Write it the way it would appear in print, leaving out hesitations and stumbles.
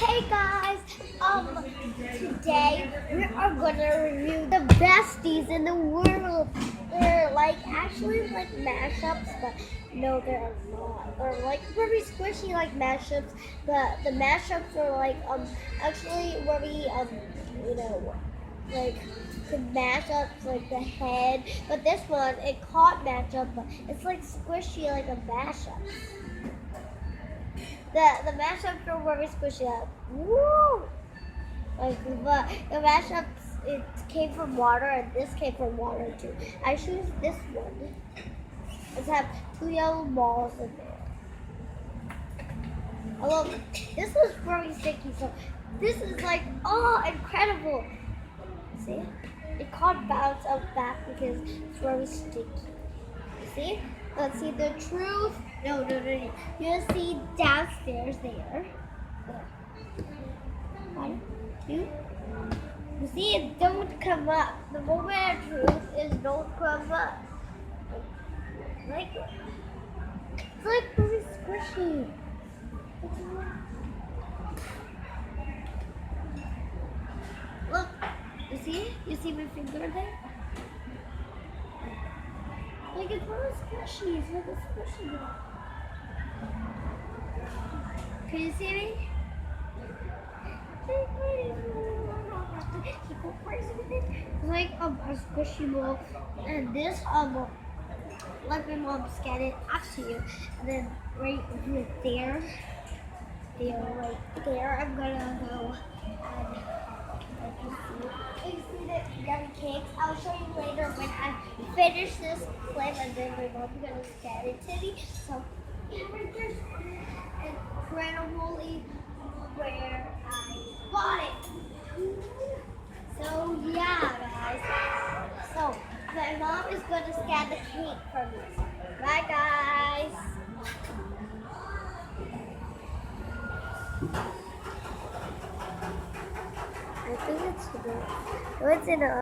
Hey guys, today we are gonna review the besties in the world. They're actually like mashups, but no, they're not. They're like very squishy like mashups, but the mashups are actually very you know like to mash up like the head. But this one it caught mashup, but it's like squishy like a mashup. The mashups are very squishy up. Woo! Like the mashups, it came from water, and this came from water too. I choose this one. Let's have two yellow balls in there. I love it. This was very sticky, so this is like incredible. See, it can't bounce up back because it's very sticky. See? Let's see the truth. No. You see downstairs there. One, two. You see it don't come up. The moment of truth is don't come up. It's like very squishy. Look, you see? You see my finger there? Like it's really squishy. It's like a squishy ball. Can you see me? It's like a squishy ball, and this like my mom scanned it after you, and then right there, right there, I'm gonna go and you see the yummy cakes. I'll show you later when I finish this clip, and then my mom's gonna scan it to me. So yeah, right there's incredibly where I bought it. So yeah, guys. So my mom is going to scan the cake for me. Bye, guys. I think it's good. What's in it?